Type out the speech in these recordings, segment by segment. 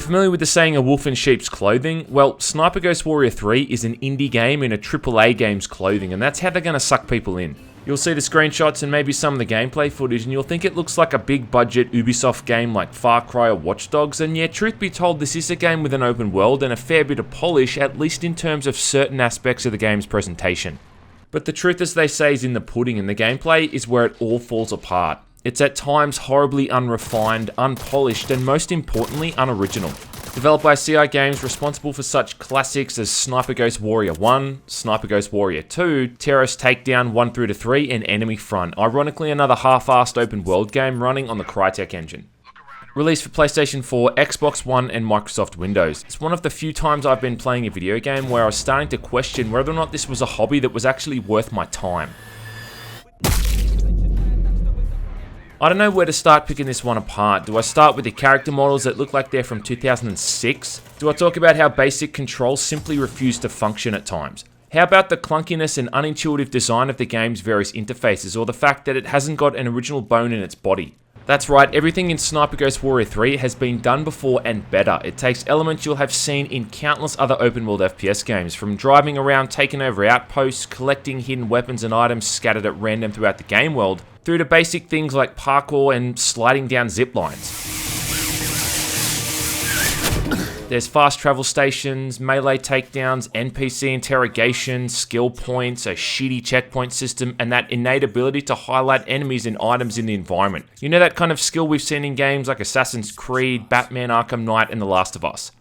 familiar with the saying, a wolf in sheep's clothing? Well, Sniper Ghost Warrior 3 is an indie game in a AAA game's clothing, and that's how they're going to suck people in. You'll see the screenshots and maybe some of the gameplay footage, and you'll think it looks like a big budget Ubisoft game like Far Cry or Watch Dogs, and yeah, truth be told, this is a game with an open world and a fair bit of polish, at least in terms of certain aspects of the game's presentation. But the truth, as they say, is in the pudding, and the gameplay is where it all falls apart. It's at times horribly unrefined, unpolished, and most importantly, unoriginal. Developed by CI Games, responsible for such classics as Sniper Ghost Warrior 1, Sniper Ghost Warrior 2, Terrorist Takedown 1 through to 3, and Enemy Front. Ironically, another half-assed open world game running on the Crytek engine. Released for PlayStation 4, Xbox One, and Microsoft Windows. It's one of the few times I've been playing a video game where I was starting to question whether or not this was a hobby that was actually worth my time. I don't know where to start picking this one apart. Do I start with the character models that look like they're from 2006? Do I talk about how basic controls simply refuse to function at times? How about the clunkiness and unintuitive design of the game's various interfaces, or the fact that it hasn't got an original bone in its body? That's right, everything in Sniper Ghost Warrior 3 has been done before and better. It takes elements you'll have seen in countless other open world FPS games, from driving around, taking over outposts, collecting hidden weapons and items scattered at random throughout the game world, through to basic things like parkour and sliding down zip lines. There's fast travel stations, melee takedowns, NPC interrogation, skill points, a shitty checkpoint system, and that innate ability to highlight enemies and items in the environment. You know, that kind of skill we've seen in games like Assassin's Creed, Batman Arkham Knight, and The Last of Us.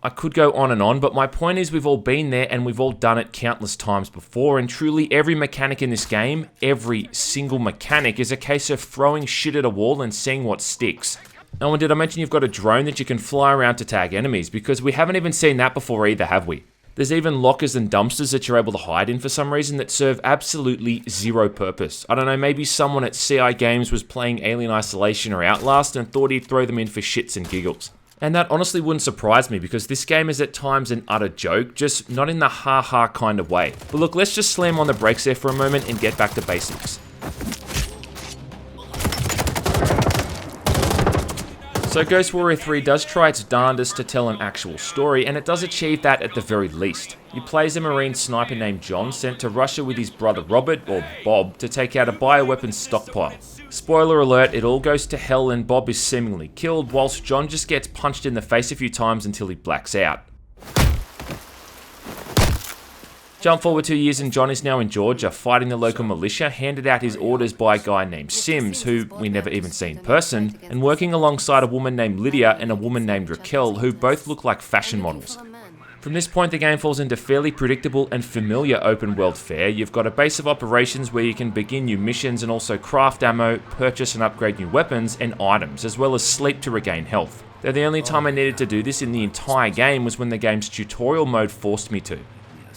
I could go on, but my point is we've all been there and we've all done it countless times before, and truly every mechanic in this game, every single mechanic, is a case of throwing shit at a wall and seeing what sticks. Oh, and did I mention you've got a drone that you can fly around to tag enemies? Because we haven't even seen that before either, have we? There's even lockers and dumpsters that you're able to hide in for some reason that serve absolutely zero purpose. I don't know, maybe someone at CI Games was playing Alien Isolation or Outlast and thought he'd throw them in for shits and giggles. And that honestly wouldn't surprise me, because this game is at times an utter joke, just not in the ha-ha kind of way. But look, let's just slam on the brakes there for a moment and get back to basics. So Ghost Warrior 3 does try its darndest to tell an actual story, and it does achieve that at the very least. You play as a marine sniper named John, sent to Russia with his brother Robert, or Bob, to take out a bioweapons stockpile. Spoiler alert, it all goes to hell and Bob is seemingly killed, whilst John just gets punched in the face a few times until he blacks out. Jump forward 2 years and John is now in Georgia, fighting the local militia, handed out his orders by a guy named Sims, who we never even see in person, and working alongside a woman named Lydia and a woman named Raquel, who both look like fashion models. From this point, the game falls into fairly predictable and familiar open world fare. You've got a base of operations where you can begin new missions and also craft ammo, purchase and upgrade new weapons and items, as well as sleep to regain health. Though the only time I needed to do this in the entire game was when the game's tutorial mode forced me to.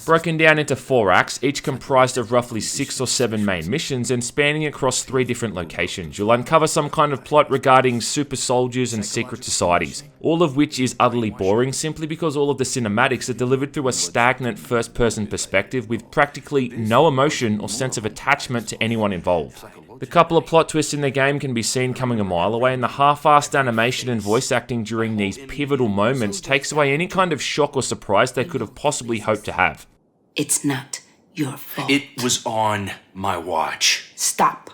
Broken down into 4 acts, each comprised of roughly 6 or 7 main missions and spanning across 3 different locations. You'll uncover some kind of plot regarding super soldiers and secret societies, all of which is utterly boring simply because all of the cinematics are delivered through a stagnant first-person perspective with practically no emotion or sense of attachment to anyone involved. The couple of plot twists in the game can be seen coming a mile away, and the half-assed animation and voice acting during these pivotal moments takes away any kind of shock or surprise they could have possibly hoped to have. It's not your fault. It was on my watch. Stop.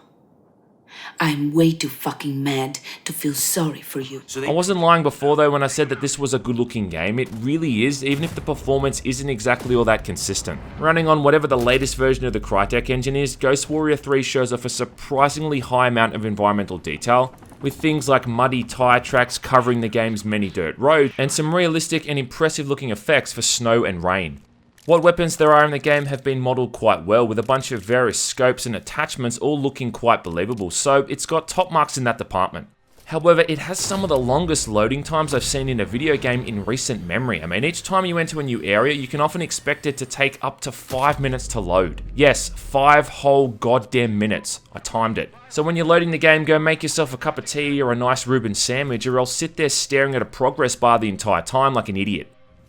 I'm way too fucking mad to feel sorry for you. I wasn't lying before though when I said that this was a good looking game. It really is, even if the performance isn't exactly all that consistent. Running on whatever the latest version of the Crytek engine is, Ghost Warrior 3 shows off a surprisingly high amount of environmental detail, with things like muddy tyre tracks covering the game's many dirt roads, and some realistic and impressive looking effects for snow and rain. What weapons there are in the game have been modelled quite well, with a bunch of various scopes and attachments all looking quite believable, so it's got top marks in that department. However, it has some of the longest loading times I've seen in a video game in recent memory. I mean, each time you enter a new area, you can often expect it to take up to 5 minutes to load. Yes, 5 whole goddamn minutes. I timed it. So when you're loading the game, go make yourself a cup of tea or a nice Reuben sandwich, or else sit there staring at a progress bar the entire time like an idiot.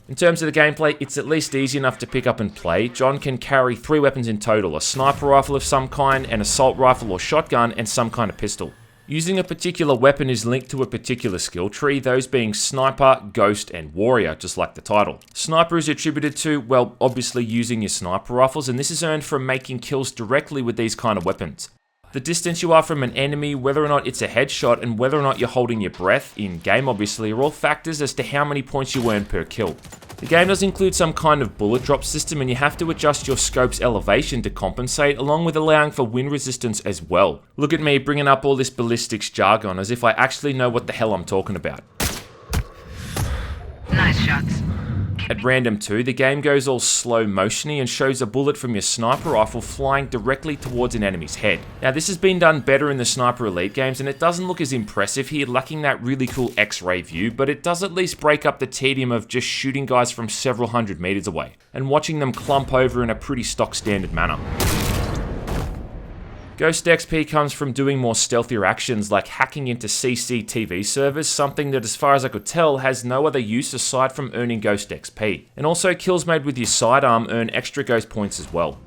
In terms of the gameplay, it's at least easy enough to pick up and play. John can carry 3 weapons in total, a sniper rifle of some kind, an assault rifle or shotgun, and some kind of pistol. Using a particular weapon is linked to a particular skill tree, those being Sniper, Ghost, and Warrior, just like the title. Sniper is attributed to, well, obviously using your sniper rifles, and this is earned from making kills directly with these kind of weapons. The distance you are from an enemy, whether or not it's a headshot, and whether or not you're holding your breath, in game obviously, are all factors as to how many points you earn per kill. The game does include some kind of bullet drop system, and you have to adjust your scope's elevation to compensate, along with allowing for wind resistance as well. Look at me bringing up all this ballistics jargon as if I actually know what the hell I'm talking about. Nice shots. At random too, the game goes all slow motiony and shows a bullet from your sniper rifle flying directly towards an enemy's head. Now this has been done better in the Sniper Elite games and it doesn't look as impressive here, lacking that really cool X-ray view, but it does at least break up the tedium of just shooting guys from several hundred meters away and watching them clump over in a pretty stock standard manner. Ghost XP comes from doing more stealthier actions like hacking into CCTV servers, something that as far as I could tell has no other use aside from earning Ghost XP. And also kills made with your sidearm earn extra Ghost points as well.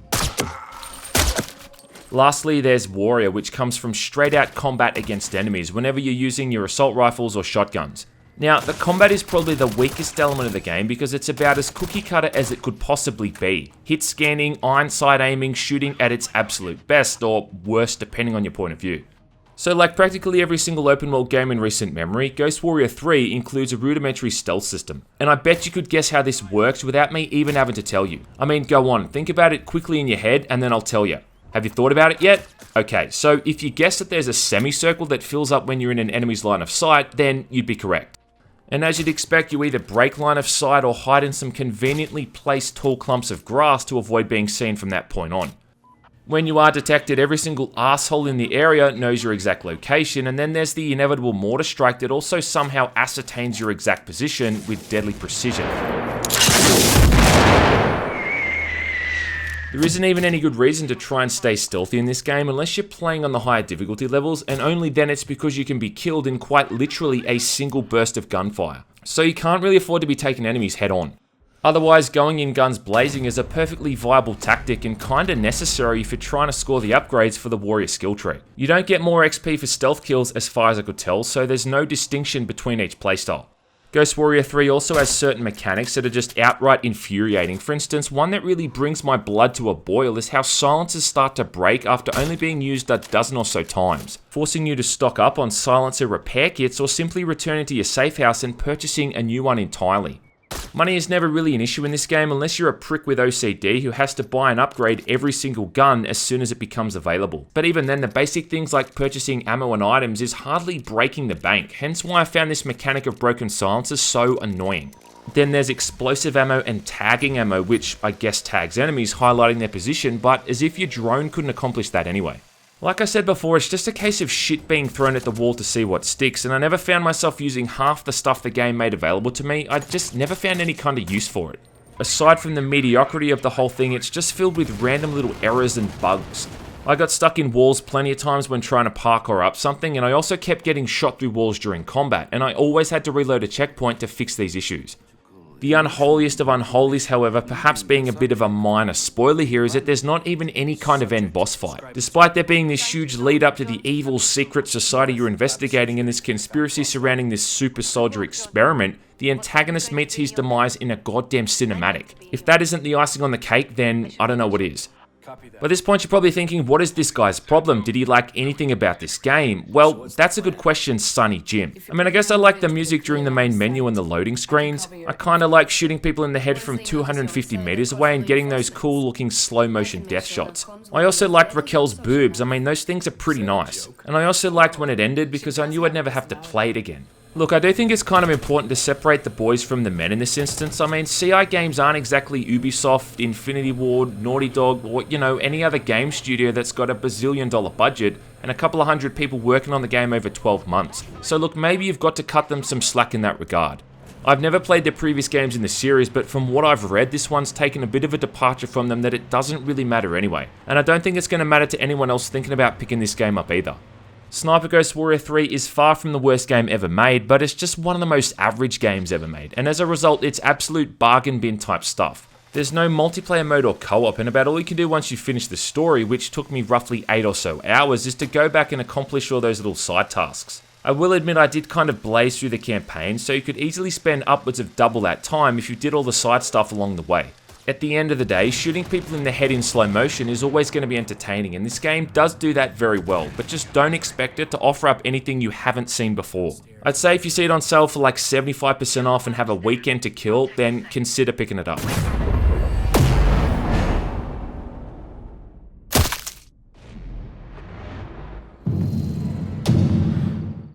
Lastly, there's Warrior, which comes from straight out combat against enemies whenever you're using your assault rifles or shotguns. Now, the combat is probably the weakest element of the game because it's about as cookie cutter as it could possibly be. Hit scanning, iron sight aiming, shooting at its absolute best, or worst depending on your point of view. So like practically every single open world game in recent memory, Ghost Warrior 3 includes a rudimentary stealth system. And I bet you could guess how this works without me even having to tell you. I mean, go on, think about it quickly in your head and then I'll tell you. Have you thought about it yet? Okay, so if you guess that there's a semicircle that fills up when you're in an enemy's line of sight, then you'd be correct. And as you'd expect, you either break line of sight or hide in some conveniently placed tall clumps of grass to avoid being seen from that point on. When you are detected, every single asshole in the area knows your exact location, and then there's the inevitable mortar strike that also somehow ascertains your exact position with deadly precision. There isn't even any good reason to try and stay stealthy in this game unless you're playing on the higher difficulty levels, and only then it's because you can be killed in quite literally a single burst of gunfire. So you can't really afford to be taking enemies head on. Otherwise, going in guns blazing is a perfectly viable tactic and kinda necessary if you're trying to score the upgrades for the warrior skill tree. You don't get more XP for stealth kills as far as I could tell, so there's no distinction between each playstyle. Ghost Warrior 3 also has certain mechanics that are just outright infuriating. For instance, one that really brings my blood to a boil is how silencers start to break after only being used a dozen or so times, forcing you to stock up on silencer repair kits or simply returning to your safe house and purchasing a new one entirely. Money is never really an issue in this game unless you're a prick with OCD who has to buy and upgrade every single gun as soon as it becomes available. But even then, the basic things like purchasing ammo and items is hardly breaking the bank, hence why I found this mechanic of broken silencers so annoying. Then there's explosive ammo and tagging ammo, which I guess tags enemies, highlighting their position, but as if your drone couldn't accomplish that anyway. Like I said before, it's just a case of shit being thrown at the wall to see what sticks, and I never found myself using half the stuff the game made available to me. I just never found any kind of use for it. Aside from the mediocrity of the whole thing, it's just filled with random little errors and bugs. I got stuck in walls plenty of times when trying to parkour up something, and I also kept getting shot through walls during combat, and I always had to reload a checkpoint to fix these issues. The unholiest of unholies, however, perhaps being a bit of a minor spoiler here, is that there's not even any kind of end boss fight. Despite there being this huge lead up to the evil secret society you're investigating and this conspiracy surrounding this super soldier experiment, the antagonist meets his demise in a goddamn cinematic. If that isn't the icing on the cake, then I don't know what is. By this point, you're probably thinking, what is this guy's problem? Did he like anything about this game? Well, that's a good question, Sonny Jim. I mean, I guess I like the music during the main menu and the loading screens. I kinda like shooting people in the head from 250 meters away and getting those cool looking slow motion death shots. I also liked Raquel's boobs. I mean, those things are pretty nice. And I also liked when it ended because I knew I'd never have to play it again. Look, I do think it's kind of important to separate the boys from the men in this instance. I mean, CI games aren't exactly Ubisoft, Infinity Ward, Naughty Dog, or, any other game studio that's got a bazillion-dollar budget and a couple of hundred people working on the game over 12 months. So look, maybe you've got to cut them some slack in that regard. I've never played their previous games in the series, but from what I've read, this one's taken a bit of a departure from them that it doesn't really matter anyway. And I don't think it's going to matter to anyone else thinking about picking this game up either. Sniper Ghost Warrior 3 is far from the worst game ever made, but it's just one of the most average games ever made, and as a result, it's absolute bargain bin type stuff. There's no multiplayer mode or co-op, and about all you can do once you finish the story, which took me roughly 8 or so hours, is to go back and accomplish all those little side tasks. I will admit I did kind of blaze through the campaign, so you could easily spend upwards of double that time if you did all the side stuff along the way. At the end of the day, shooting people in the head in slow motion is always going to be entertaining, and this game does do that very well, but just don't expect it to offer up anything you haven't seen before. I'd say if you see it on sale for like 75% off and have a weekend to kill, then consider picking it up.